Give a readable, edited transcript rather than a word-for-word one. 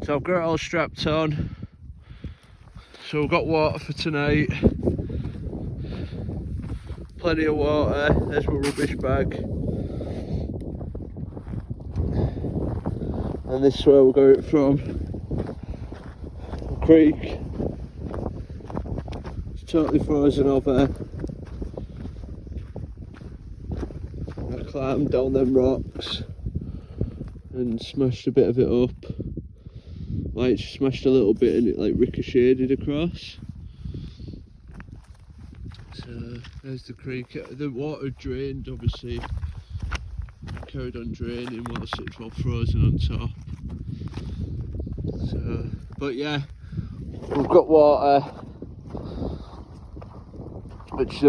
So I've got it all strapped on. So we've got water for tonight. Plenty of water. There's my rubbish bag. And this is where we're going from. The creek. It's totally frozen over. I climbed down them rocks and smashed a bit of it up. Like smashed a little bit and it like ricocheted across. So there's the creek. The water drained, obviously. Carried on draining whilst it's all frozen on top. So, but yeah, we've got water, which is